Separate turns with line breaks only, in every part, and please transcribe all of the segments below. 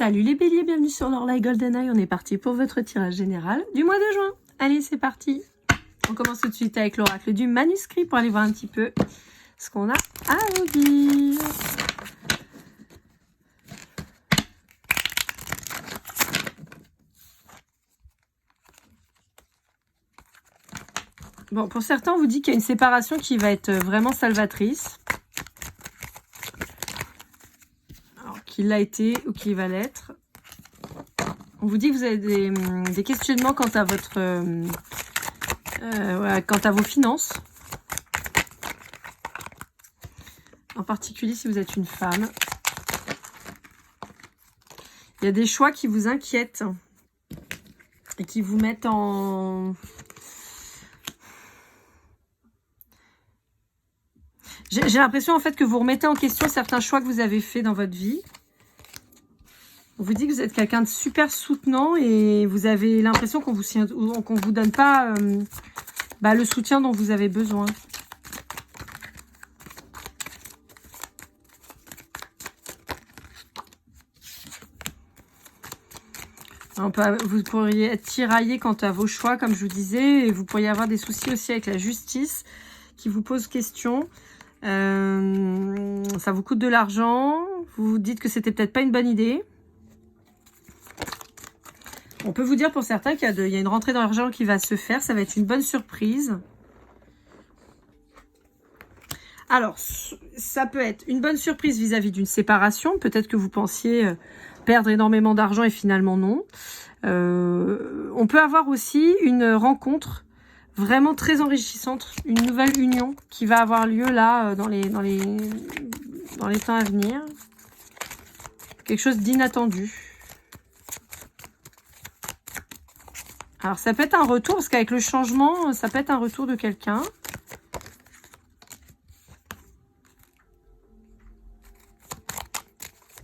Salut les béliers, bienvenue sur l'Orlaï GoldenEye. On est parti pour votre tirage général du mois de juin. Allez, c'est parti. On commence tout de suite avec l'oracle du manuscrit pour aller voir un petit peu ce qu'on a à vous dire. Bon, pour certains, on vous dit qu'il y a une séparation qui va être vraiment salvatrice. Alors, qu'il l'a été ou qu'il va l'être. On vous dit que vous avez des questionnements quant à votre, quant à vos finances. En particulier si vous êtes une femme. Il y a des choix qui vous inquiètent et qui vous mettent en... J'ai l'impression en fait que vous remettez en question certains choix que vous avez faits dans votre vie. On vous dit que vous êtes quelqu'un de super soutenant et vous avez l'impression qu'on vous donne pas le soutien dont vous avez besoin. Vous pourriez être tiraillé quant à vos choix, comme je vous disais, et vous pourriez avoir des soucis aussi avec la justice qui vous pose question. Ça vous coûte de l'argent, vous vous dites que c'était peut-être pas une bonne idée. On peut vous dire pour certains qu'il y a une rentrée d'argent qui va se faire, ça va être une bonne surprise. Alors, ça peut être une bonne surprise vis-à-vis d'une séparation, peut-être que vous pensiez perdre énormément d'argent et finalement non. On peut avoir aussi une rencontre vraiment très enrichissante, une nouvelle union qui va avoir lieu là dans les temps à venir. Quelque chose d'inattendu. Alors ça peut être un retour, parce qu'avec le changement, ça peut être un retour de quelqu'un.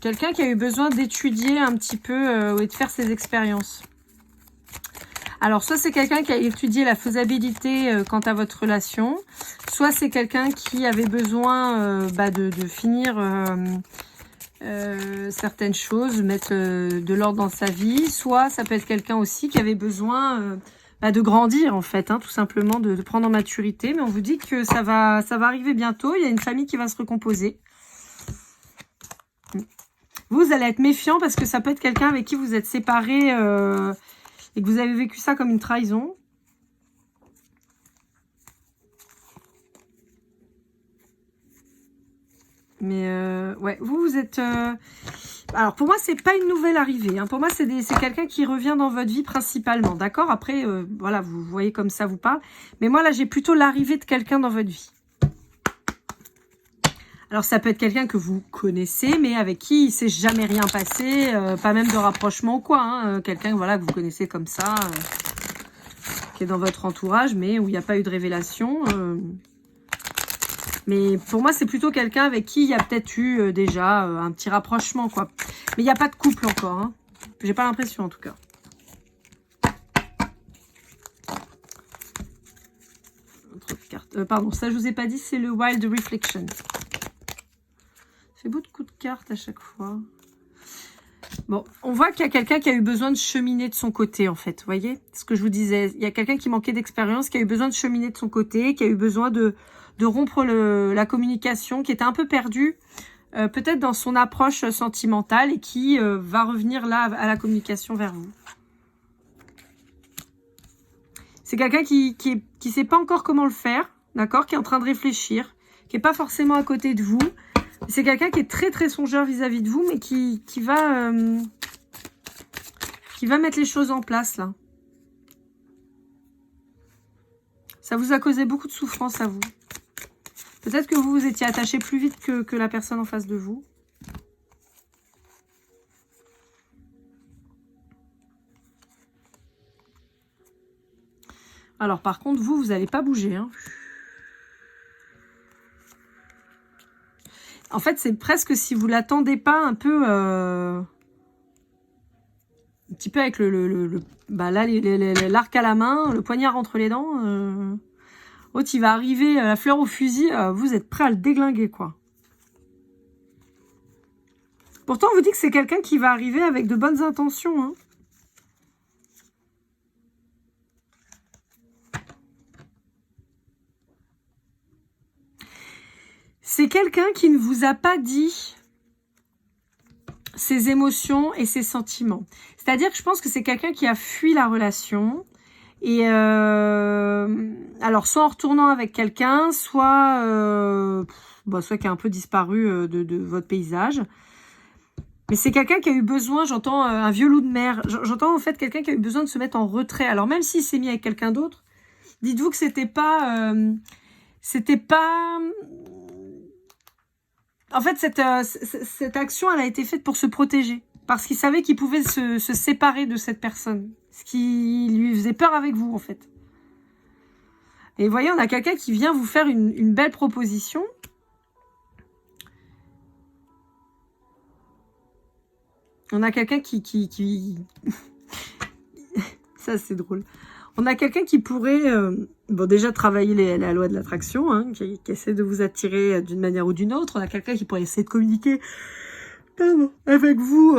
Quelqu'un qui a eu besoin d'étudier un petit peu et de faire ses expériences. Alors, soit c'est quelqu'un qui a étudié la faisabilité quant à votre relation, soit c'est quelqu'un qui avait besoin de finir certaines choses, mettre de l'ordre dans sa vie, soit ça peut être quelqu'un aussi qui avait besoin de grandir en fait, tout simplement, de prendre en maturité. Mais on vous dit que ça va arriver bientôt, il y a une famille qui va se recomposer. Vous allez être méfiant parce que ça peut être quelqu'un avec qui vous êtes séparés et que vous avez vécu ça comme une trahison. Mais ouais, vous êtes... Alors pour moi, c'est pas une nouvelle arrivée. Pour moi, c'est quelqu'un qui revient dans votre vie principalement. D'accord? Après, voilà, vous voyez comme ça vous parle. Mais moi, là, j'ai plutôt l'arrivée de quelqu'un dans votre vie. Alors, ça peut être quelqu'un que vous connaissez, mais avec qui il ne s'est jamais rien passé, pas même de rapprochement ou quoi. Quelqu'un voilà, que vous connaissez comme ça, qui est dans votre entourage, mais où il n'y a pas eu de révélation. Mais pour moi, c'est plutôt quelqu'un avec qui il y a peut-être eu déjà un petit rapprochement, quoi. Mais il n'y a pas de couple encore. J'ai pas l'impression, en tout cas. Autre carte. Pardon, ça, je vous ai pas dit, c'est le Wild Reflection. Beaucoup de cartes à chaque fois. Bon, on voit qu'il y a quelqu'un qui a eu besoin de cheminer de son côté, en fait. Vous voyez ce que je vous disais? Il y a quelqu'un qui manquait d'expérience, qui a eu besoin de cheminer de son côté, qui a eu besoin de rompre la communication, qui était un peu perdu, peut-être dans son approche sentimentale, et qui va revenir là à la communication vers vous. C'est quelqu'un qui sait pas encore comment le faire, d'accord? Qui est en train de réfléchir, qui est pas forcément à côté de vous. C'est quelqu'un qui est très très songeur vis-à-vis de vous, mais qui va mettre les choses en place là. Ça vous a causé beaucoup de souffrance à vous. Peut-être que vous vous étiez attaché plus vite que la personne en face de vous. Alors par contre, vous n'allez pas bouger. En fait, c'est presque si vous l'attendez pas un peu... un petit peu avec l'arc à la main, le poignard entre les dents. L'autre, il va arriver la fleur au fusil. Vous êtes prêt à le déglinguer, quoi. Pourtant, on vous dit que c'est quelqu'un qui va arriver avec de bonnes intentions. Hein. C'est quelqu'un qui ne vous a pas dit ses émotions et ses sentiments. C'est-à-dire que je pense que c'est quelqu'un qui a fui la relation. Et alors, soit en retournant avec quelqu'un, soit qui a un peu disparu de votre paysage. Mais c'est quelqu'un qui a eu besoin, j'entends un vieux loup de mer, j'entends en fait quelqu'un qui a eu besoin de se mettre en retrait. Alors même s'il s'est mis avec quelqu'un d'autre, dites-vous que c'était pas... En fait, cette action, elle a été faite pour se protéger. Parce qu'il savait qu'il pouvait se séparer de cette personne. Ce qui lui faisait peur avec vous, en fait. Et vous voyez, on a quelqu'un qui vient vous faire une belle proposition. On a quelqu'un qui... Ça, c'est drôle. On a quelqu'un qui pourrait, déjà travailler la loi de l'attraction, hein, qui essaie de vous attirer d'une manière ou d'une autre. On a quelqu'un qui pourrait essayer de communiquer avec vous,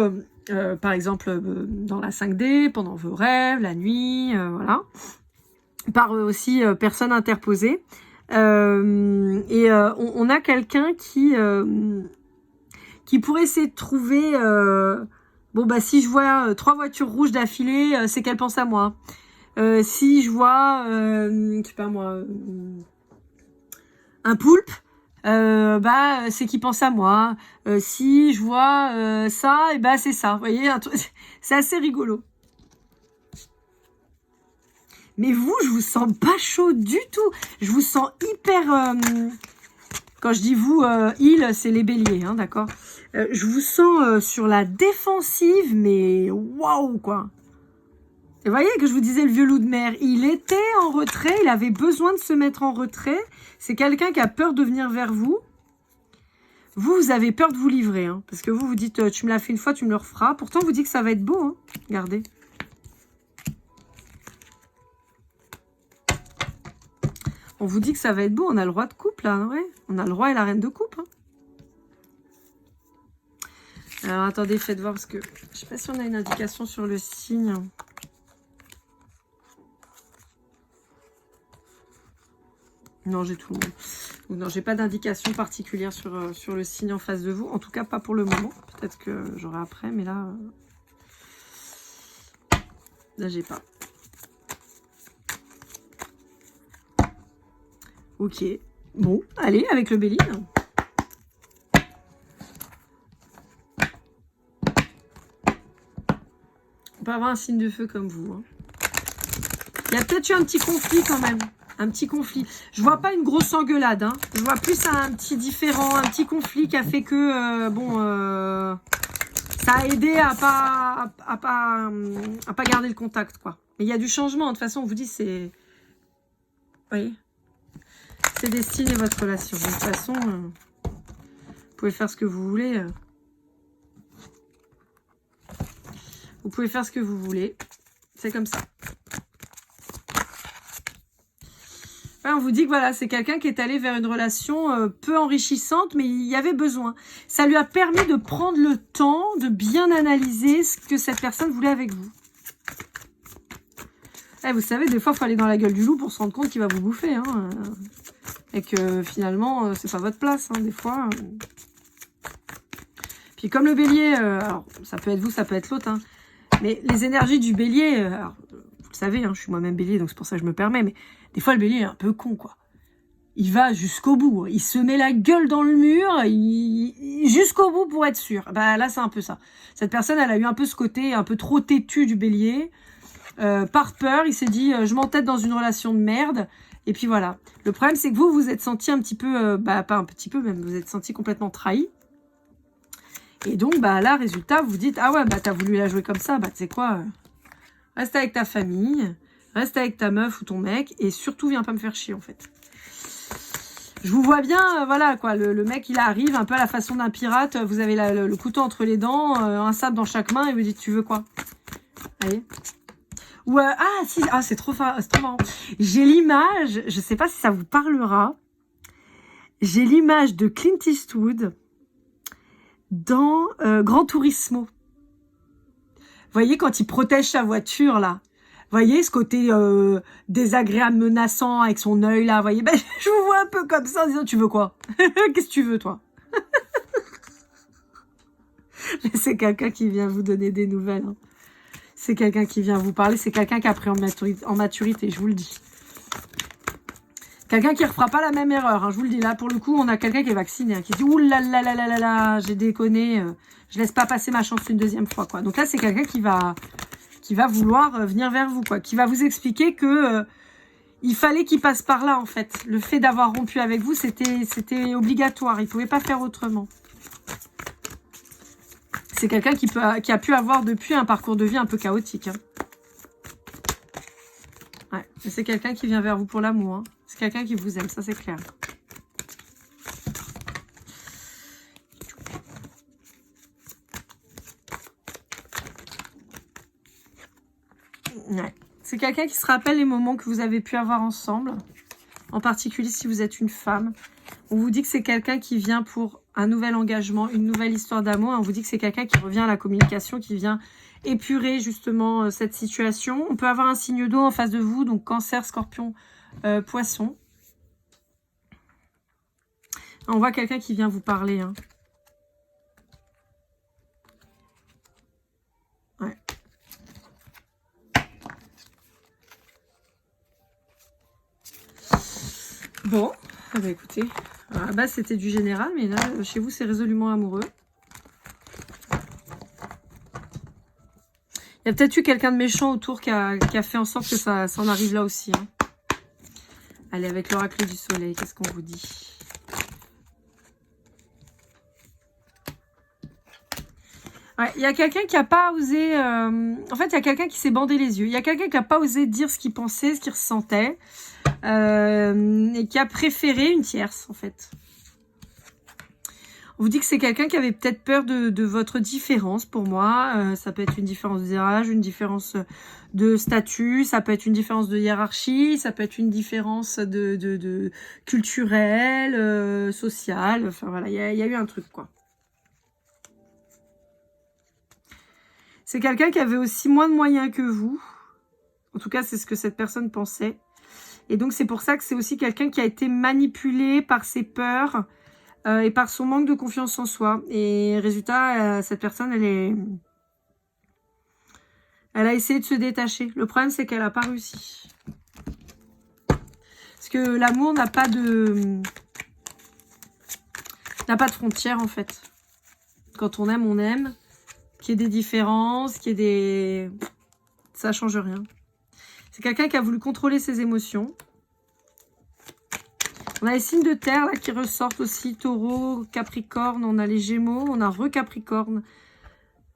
par exemple, dans la 5D, pendant vos rêves, la nuit, voilà. Par aussi personne interposée. On a quelqu'un qui pourrait essayer de trouver... si je vois 3 voitures rouges d'affilée, c'est qu'elle pense à moi. Si je vois, je sais pas moi, un poulpe, c'est qu'il pense à moi. Si je vois ça, et c'est ça. Vous voyez, c'est assez rigolo. Mais vous, je vous sens pas chaud du tout. Je vous sens hyper... quand je dis vous, il, c'est les béliers, hein, d'accord. Je vous sens sur la défensive, mais waouh, quoi. Et vous voyez que je vous disais le vieux loup de mer, il était en retrait, il avait besoin de se mettre en retrait. C'est quelqu'un qui a peur de venir vers vous. Vous avez peur de vous livrer, hein, parce que vous dites, tu me l'as fait une fois, tu me le referas. Pourtant, on vous dit que ça va être beau, hein. Regardez. On vous dit que ça va être beau, on a le roi de coupe, là, ouais. On a le roi et la reine de coupe, hein. Alors, attendez, faites voir, parce que je sais pas si on a une indication sur le signe. Non, j'ai tout le monde. Non, j'ai pas d'indication particulière sur le signe en face de vous. En tout cas, pas pour le moment. Peut-être que j'aurai après, mais là... Là, j'ai pas. Ok. Bon, allez, avec le bélier. On peut avoir un signe de feu comme vous. Hein. Il y a peut-être eu un petit conflit quand même. Un petit conflit. Je vois pas une grosse engueulade. Hein. Je vois plus un petit différend, un petit conflit qui a fait que, ça a aidé à pas garder le contact, quoi. Mais il y a du changement. De toute façon, on vous dit, c'est... Vous voyez, c'est destiné votre relation. De toute façon, vous pouvez faire ce que vous voulez. Vous pouvez faire ce que vous voulez. C'est comme ça. On vous dit que voilà, c'est quelqu'un qui est allé vers une relation peu enrichissante, mais il y avait besoin. Ça lui a permis de prendre le temps de bien analyser ce que cette personne voulait avec vous. Vous savez, des fois, il faut aller dans la gueule du loup pour se rendre compte qu'il va vous bouffer. Hein, et que finalement, c'est pas votre place, hein, des fois. Puis comme le bélier, alors ça peut être vous, ça peut être l'autre, hein, mais les énergies du bélier, alors, vous le savez, hein, je suis moi-même bélier, donc c'est pour ça que je me permets, mais des fois le bélier est un peu con, quoi. Il va jusqu'au bout, il se met la gueule dans le mur, jusqu'au bout pour être sûr. Là, c'est un peu ça. Cette personne, elle a eu un peu ce côté un peu trop têtu du bélier. Par peur, il s'est dit, je m'entête dans une relation de merde. Et puis voilà. Le problème, c'est que vous vous êtes senti un petit peu, pas un petit peu même, vous êtes senti complètement trahi. Et donc, là, résultat, vous dites, ah ouais, t'as voulu la jouer comme ça, tu sais quoi, reste avec ta famille, reste avec ta meuf ou ton mec, et surtout, viens pas me faire chier, en fait. Je vous vois bien, voilà, quoi, le mec, il arrive un peu à la façon d'un pirate, vous avez le couteau entre les dents, un sabre dans chaque main, et vous dites, tu veux quoi? Allez. Ou, c'est trop marrant. J'ai l'image, je sais pas si ça vous parlera, j'ai l'image de Clint Eastwood, dans Gran Turismo. Vous voyez, quand il protège sa voiture, là. Vous voyez, ce côté désagréable, menaçant, avec son œil, là. Vous voyez, ben, je vous vois un peu comme ça, en disant, tu veux quoi? Qu'est-ce que tu veux, toi? C'est quelqu'un qui vient vous donner des nouvelles. Hein. C'est quelqu'un qui vient vous parler. C'est quelqu'un qui a pris en maturité, je vous le dis. Quelqu'un qui ne refera pas la même erreur. Hein, je vous le dis. Là, pour le coup, on a quelqu'un qui est vacciné. Hein, qui se dit, ouh là là là là là là, j'ai déconné. Je laisse pas passer ma chance une deuxième fois. Quoi. Donc là, c'est quelqu'un qui va vouloir venir vers vous. Quoi, qui va vous expliquer que il fallait qu'il passe par là, en fait. Le fait d'avoir rompu avec vous, c'était obligatoire. Il ne pouvait pas faire autrement. C'est quelqu'un qui a pu avoir depuis un parcours de vie un peu chaotique. Hein. Ouais, c'est quelqu'un qui vient vers vous pour l'amour. Hein. C'est quelqu'un qui vous aime, ça c'est clair. Ouais. C'est quelqu'un qui se rappelle les moments que vous avez pu avoir ensemble. En particulier si vous êtes une femme. On vous dit que c'est quelqu'un qui vient pour un nouvel engagement, une nouvelle histoire d'amour. On vous dit que c'est quelqu'un qui revient à la communication, qui vient épurer justement cette situation. On peut avoir un signe d'eau en face de vous, donc cancer, scorpion, poisson. On voit quelqu'un qui vient vous parler. Hein. Ouais. Bon, bah écoutez, à la base c'était du général, mais là, chez vous, c'est résolument amoureux. Il y a peut-être eu quelqu'un de méchant autour qui a fait en sorte que ça en arrive là aussi. Hein. Allez, avec l'oracle du soleil, qu'est-ce qu'on vous dit? Ouais, il y a quelqu'un qui n'a pas osé... En fait, il y a quelqu'un qui s'est bandé les yeux. Il y a quelqu'un qui n'a pas osé dire ce qu'il pensait, ce qu'il ressentait. Et qui a préféré une tierce, en fait. On vous dit que c'est quelqu'un qui avait peut-être peur de votre différence, pour moi. Ça peut être une différence d'âge, une différence de statut, ça peut être une différence de hiérarchie, ça peut être une différence de culturelle, sociale. Enfin, voilà, il y a eu un truc, quoi. C'est quelqu'un qui avait aussi moins de moyens que vous. En tout cas, c'est ce que cette personne pensait. Et donc, c'est pour ça que c'est aussi quelqu'un qui a été manipulé par ses peurs et par son manque de confiance en soi. Et résultat, cette personne, elle a essayé de se détacher. Le problème, c'est qu'elle n'a pas réussi. Parce que l'amour n'a pas de frontières, en fait. Quand on aime. Qu'il y ait des différences, qu'il y ait des... Ça change rien. C'est quelqu'un qui a voulu contrôler ses émotions. On a les signes de terre là qui ressortent aussi. Taureau, Capricorne, on a les Gémeaux, on a re-Capricorne.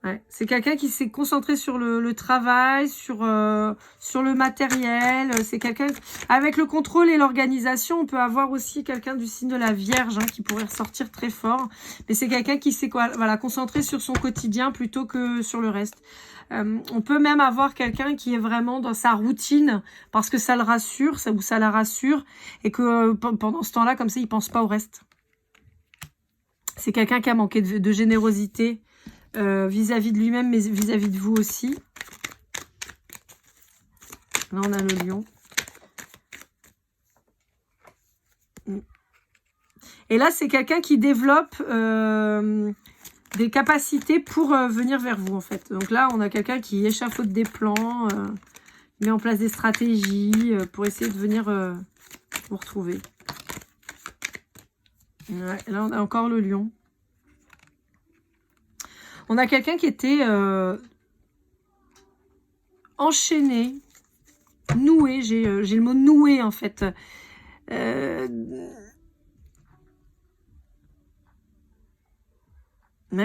Ouais. C'est quelqu'un qui s'est concentré sur le travail, sur le matériel. C'est quelqu'un... Avec le contrôle et l'organisation, on peut avoir aussi quelqu'un du signe de la Vierge hein, qui pourrait ressortir très fort. Mais c'est quelqu'un qui s'est voilà, concentré sur son quotidien plutôt que sur le reste. On peut même avoir quelqu'un qui est vraiment dans sa routine parce que ça le rassure, ou ça la rassure. Et que pendant ce temps-là, comme ça, il pense pas au reste. C'est quelqu'un qui a manqué de générosité. Vis-à-vis de lui-même, mais vis-à-vis de vous aussi. Là, on a le lion. Et là, c'est quelqu'un qui développe des capacités pour venir vers vous, en fait. Donc là, on a quelqu'un qui échafaude des plans, met en place des stratégies pour essayer de venir vous retrouver. Ouais, là, on a encore le lion. On a quelqu'un qui était enchaîné, noué, j'ai le mot noué en fait.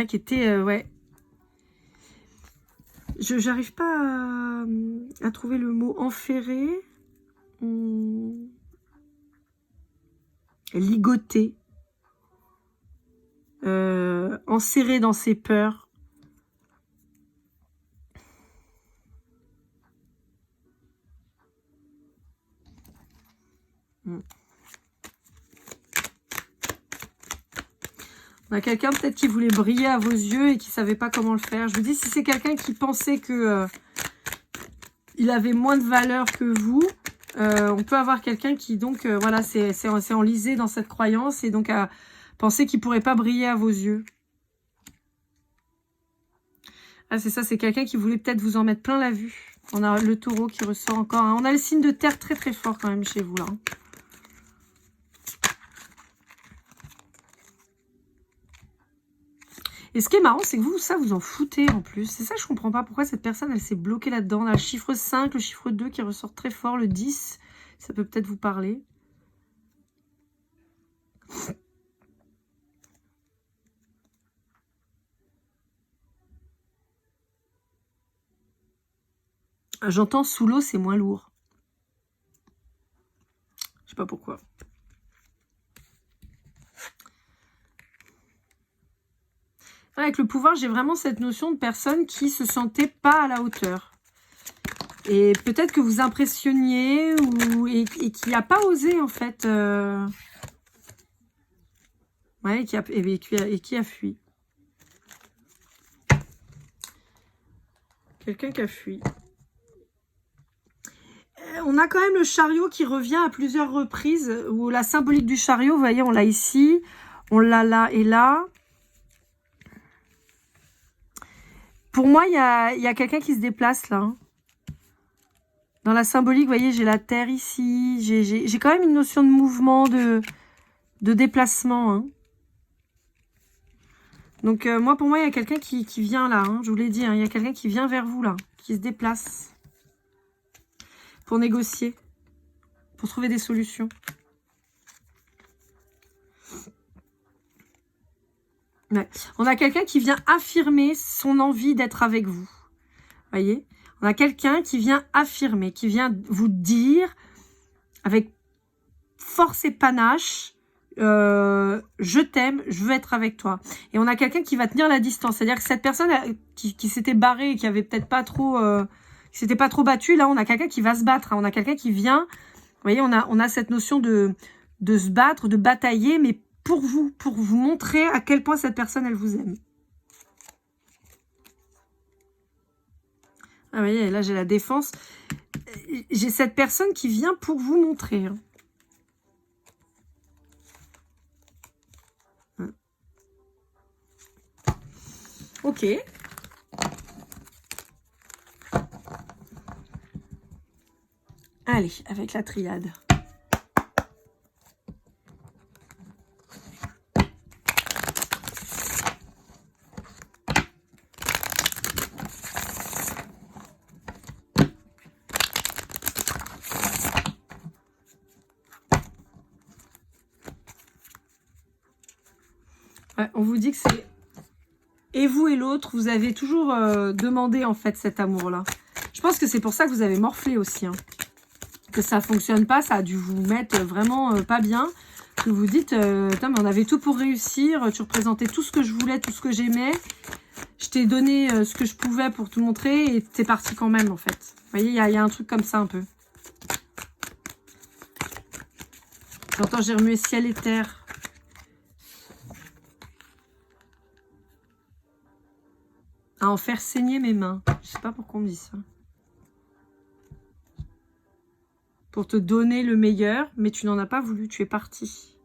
Qui était, ouais. J'arrive pas à trouver le mot enferré. Ligoté. Enserré dans ses peurs. On a quelqu'un peut-être qui voulait briller à vos yeux et qui ne savait pas comment le faire. Je vous dis, si c'est quelqu'un qui pensait que il avait moins de valeur que vous, on peut avoir quelqu'un qui donc, voilà, c'est enlisé dans cette croyance et donc a pensé qu'il ne pourrait pas briller à vos yeux. Ah, c'est ça, c'est quelqu'un qui voulait peut-être vous en mettre plein la vue. On a le taureau qui ressort encore. Hein. On a le signe de terre très très fort quand même chez vous là. Et ce qui est marrant, c'est que vous, ça, vous en foutez en plus. C'est ça, je comprends pas pourquoi cette personne, elle s'est bloquée là-dedans. On a le chiffre 5, le chiffre 2 qui ressort très fort, le 10. Ça peut peut-être vous parler. J'entends sous l'eau, c'est moins lourd. Je sais pas pourquoi. Avec le pouvoir, j'ai vraiment cette notion de personne qui se sentait pas à la hauteur. Et peut-être que vous impressionniez et qui n'a pas osé en fait. Ouais, et qui a fui. Quelqu'un qui a fui. On a quand même le chariot qui revient à plusieurs reprises. Où la symbolique du chariot, vous voyez, on l'a ici. On l'a là et là. Pour moi, il y a quelqu'un qui se déplace là. Dans la symbolique, vous voyez, j'ai la terre ici. J'ai quand même une notion de mouvement, de déplacement. Hein. Donc, pour moi, il y a quelqu'un qui vient là. Hein, je vous l'ai dit, hein, il y a quelqu'un qui vient vers vous là. Qui se déplace. Pour négocier. Pour trouver des solutions. Ouais. On a quelqu'un qui vient affirmer son envie d'être avec vous. Voyez ? On a quelqu'un qui vient affirmer, qui vient vous dire avec force et panache, je t'aime, je veux être avec toi. Et on a quelqu'un qui va tenir la distance. C'est-à-dire que cette personne qui s'était barrée et qui avait peut-être pas trop, qui s'était pas trop battue, là on a quelqu'un qui va se battre. Hein. On a quelqu'un qui vient. Vous voyez, on a cette notion de se battre, de batailler, mais pour vous montrer à quel point cette personne elle vous aime. Ah, vous voyez, là j'ai la défense. J'ai cette personne qui vient pour vous montrer. Hein. Ok. Allez, avec la triade. Ouais, on vous dit que c'est... Et vous et l'autre, vous avez toujours demandé en fait cet amour-là. Je pense que c'est pour ça que vous avez morflé aussi. Hein. Que ça fonctionne pas, ça a dû vous mettre vraiment pas bien. Que vous dites, mais on avait tout pour réussir, tu représentais tout ce que je voulais, tout ce que j'aimais. Je t'ai donné ce que je pouvais pour te montrer et t'es parti quand même en fait. Vous voyez, il y a un truc comme ça un peu. J'entends j'ai remué ciel et terre. À en faire saigner mes mains. Je sais pas pourquoi on me dit ça. Pour te donner le meilleur, mais tu n'en as pas voulu, tu es parti.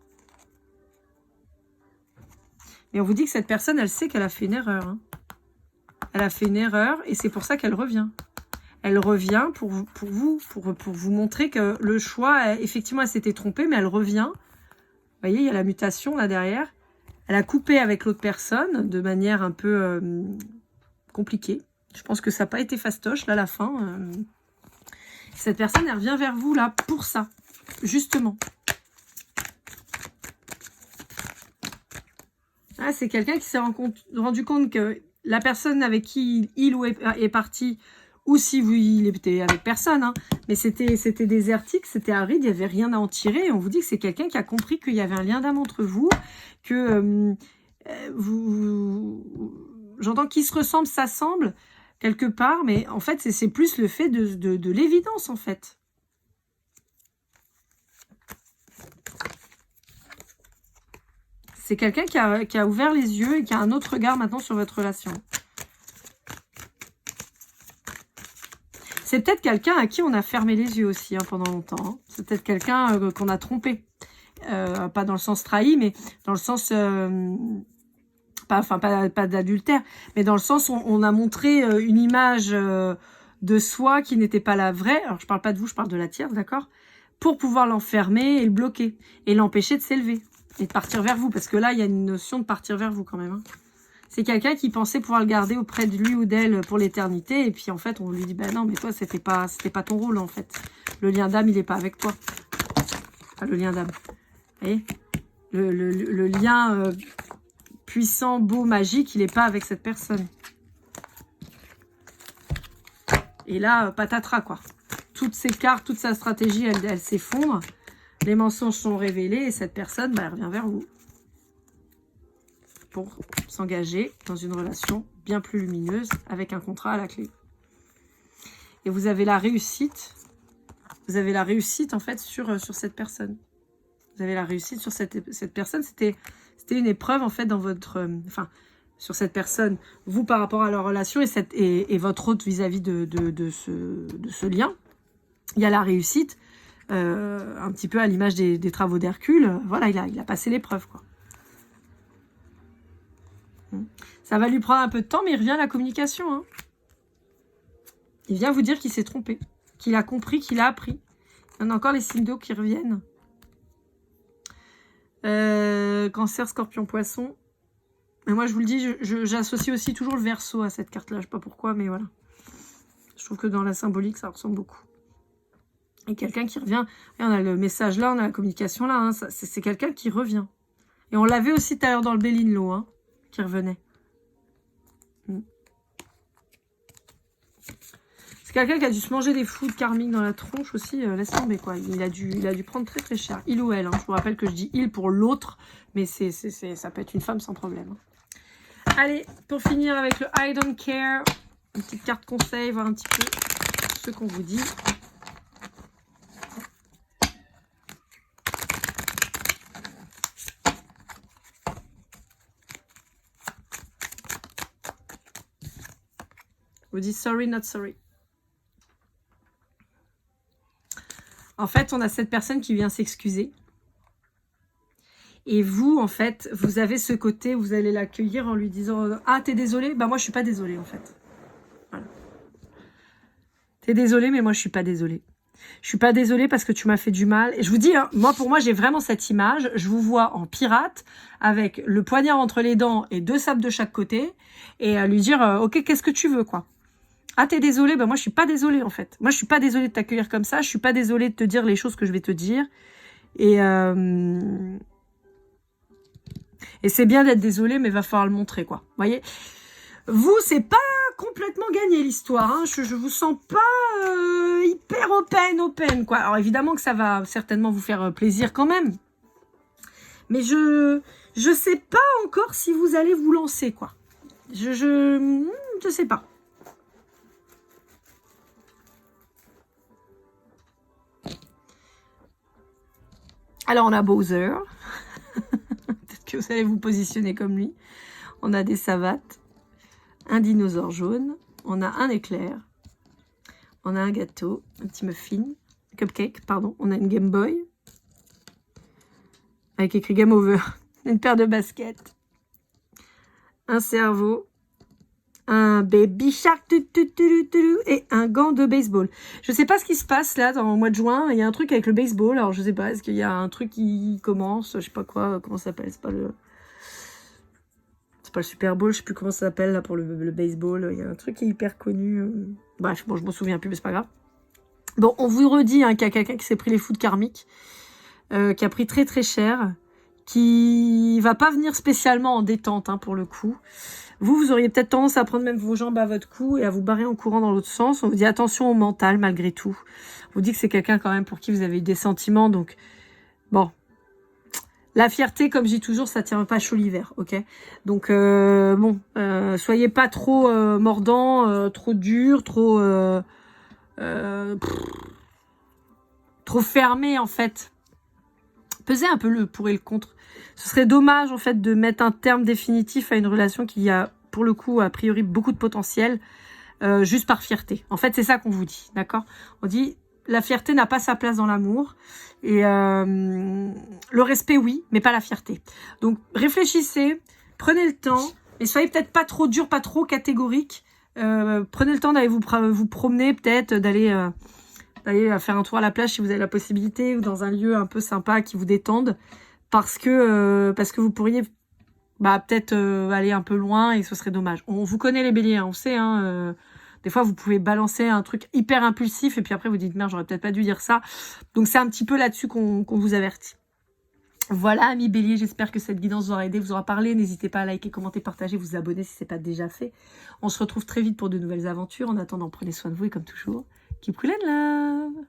Et on vous dit que cette personne, elle sait qu'elle a fait une erreur. Hein. Elle a fait une erreur et c'est pour ça qu'elle revient. Elle revient pour vous montrer que le choix, effectivement, elle s'était trompée, mais elle revient. Vous voyez, il y a la mutation là derrière. Elle a coupé avec l'autre personne de manière un peu compliquée. Je pense que ça n'a pas été fastoche, là, à la fin. Cette personne, elle revient vers vous, là, pour ça. Justement. Ah, c'est quelqu'un qui s'est rendu compte que la personne avec qui il ou est parti, ou si vous, il était avec personne, hein, mais c'était désertique, c'était aride, il n'y avait rien à en tirer. Et on vous dit que c'est quelqu'un qui a compris qu'il y avait un lien d'âme entre vous, que j'entends qu'ils se ressemblent, s'assemblent quelque part, mais en fait, c'est plus le fait de l'évidence, en fait. C'est quelqu'un qui a ouvert les yeux et qui a un autre regard maintenant sur votre relation. C'est peut-être quelqu'un à qui on a fermé les yeux aussi pendant longtemps. Hein. C'est peut-être quelqu'un qu'on a trompé. Pas dans le sens trahi, mais dans le sens... pas d'adultère, mais dans le sens où on a montré une image de soi qui n'était pas la vraie. Alors, je parle pas de vous, je parle de la tierce, d'accord? Pour pouvoir l'enfermer et le bloquer. Et l'empêcher de s'élever. Et de partir vers vous. Parce que là, il y a une notion de partir vers vous quand même. Hein. C'est quelqu'un qui pensait pouvoir le garder auprès de lui ou d'elle pour l'éternité. Et puis, en fait, on lui dit, ben non, mais toi, c'était pas ton rôle, en fait. Le lien d'âme, il est pas avec toi. Enfin, le lien d'âme. Vous voyez? Le lien puissant, beau, magique, il n'est pas avec cette personne. Et là, patatras, quoi. Toutes ses cartes, toute sa stratégie, elle s'effondre. Les mensonges sont révélés et cette personne, elle revient vers vous. Pour s'engager dans une relation bien plus lumineuse avec un contrat à la clé. Et vous avez la réussite. Vous avez la réussite, en fait, sur cette personne. Vous avez la réussite sur cette personne. C'était une épreuve, en fait, dans votre... sur cette personne, vous, par rapport à leur relation et votre autre vis-à-vis de ce lien. Il y a la réussite, un petit peu à l'image des travaux d'Hercule. Voilà, il a passé l'épreuve, quoi. Ça va lui prendre un peu de temps, mais il revient à la communication. Hein. Il vient vous dire qu'il s'est trompé, qu'il a compris, qu'il a appris. Il y en a encore les signes d'eau qui reviennent. Cancer, Scorpion, Poisson. Mais moi, je vous le dis, j'associe aussi toujours le Verseau à cette carte-là. Je sais pas pourquoi, mais voilà. Je trouve que dans la symbolique, ça ressemble beaucoup. Et quelqu'un qui revient. Et on a le message là, on a la communication là. Hein, c'est quelqu'un qui revient. Et on l'avait aussi tout à l'heure dans le Bélinlo, hein, qui revenait. C'est quelqu'un qui a dû se manger des foudres karmiques dans la tronche aussi. Laisse tomber, quoi. Il a dû prendre très très cher. Il ou elle. Hein. Je vous rappelle que je dis il pour l'autre. Mais ça peut être une femme sans problème. Allez, pour finir avec le I don't care. Une petite carte conseil, voir un petit peu ce qu'on vous dit. On vous dit sorry, not sorry. En fait, on a cette personne qui vient s'excuser. Et vous, en fait, vous avez ce côté où vous allez l'accueillir en lui disant « Ah, t'es désolé ?» Bah moi, je suis pas désolée, en fait. Voilà. T'es désolé, mais moi, je suis pas désolée. Je suis pas désolée parce que tu m'as fait du mal. Et je vous dis, hein, pour moi, j'ai vraiment cette image. Je vous vois en pirate avec le poignard entre les dents et 2 sabres de chaque côté. Et à lui dire « Ok, qu'est-ce que tu veux, quoi ?» Ah, t'es désolé? Ben moi, je suis pas désolée, en fait. Moi, je suis pas désolée de t'accueillir comme ça. Je suis pas désolée de te dire les choses que je vais te dire. Et c'est bien d'être désolée, mais il va falloir le montrer, quoi. Vous voyez? Vous, c'est pas complètement gagné, l'histoire. Hein. Je vous sens pas hyper open, quoi. Alors, évidemment que ça va certainement vous faire plaisir quand même. Mais je sais pas encore si vous allez vous lancer, quoi. Je sais pas. Alors, on a Bowser. Peut-être que vous allez vous positionner comme lui. On a des savates. Un dinosaure jaune. On a un éclair. On a un gâteau. Un petit muffin. Cupcake, pardon. On a une Game Boy. Avec écrit Game Over. Une paire de baskets. Un cerveau. Un baby shark et un gant de baseball. Je sais pas ce qui se passe là dans le mois de juin. Il y a un truc avec le baseball. Alors je sais pas, est-ce qu'il y a un truc qui commence? Je sais pas quoi, comment ça s'appelle. C'est pas le Super Bowl. Je sais plus comment ça s'appelle là pour le baseball. Il y a un truc qui est hyper connu. Bref, bon, je m'en souviens plus, mais c'est pas grave. Bon, on vous redit hein, qu'il y a quelqu'un qui s'est pris les foudres karmiques, qui a pris très très cher, qui va pas venir spécialement en détente hein, pour le coup. Vous auriez peut-être tendance à prendre même vos jambes à votre cou et à vous barrer en courant dans l'autre sens. On vous dit attention au mental malgré tout. On vous dit que c'est quelqu'un quand même pour qui vous avez eu des sentiments. Donc, bon. La fierté, comme je dis toujours, ça tient pas chaud l'hiver, ok? Donc, bon, soyez pas trop mordant, trop dur, trop fermé en fait. Pesez un peu le pour et le contre. Ce serait dommage, en fait, de mettre un terme définitif à une relation qui a, pour le coup, a priori, beaucoup de potentiel, juste par fierté. En fait, c'est ça qu'on vous dit, d'accord? On dit, la fierté n'a pas sa place dans l'amour. Et le respect, oui, mais pas la fierté. Donc, réfléchissez, prenez le temps, et soyez peut-être pas trop dur, pas trop catégorique. Prenez le temps d'aller vous promener, peut-être, d'aller faire un tour à la plage si vous avez la possibilité, ou dans un lieu un peu sympa qui vous détende, parce que vous pourriez peut-être aller un peu loin et ce serait dommage. On vous connaît les béliers, hein, on sait, hein, des fois vous pouvez balancer un truc hyper impulsif et puis après vous dites merde, j'aurais peut-être pas dû dire ça. Donc c'est un petit peu là-dessus qu'on vous avertit. Voilà, amis béliers, j'espère que cette guidance vous aura aidé, vous aura parlé. N'hésitez pas à liker, commenter, partager, vous abonner si ce n'est pas déjà fait. On se retrouve très vite pour de nouvelles aventures. En attendant, prenez soin de vous et comme toujours, keep cool and love.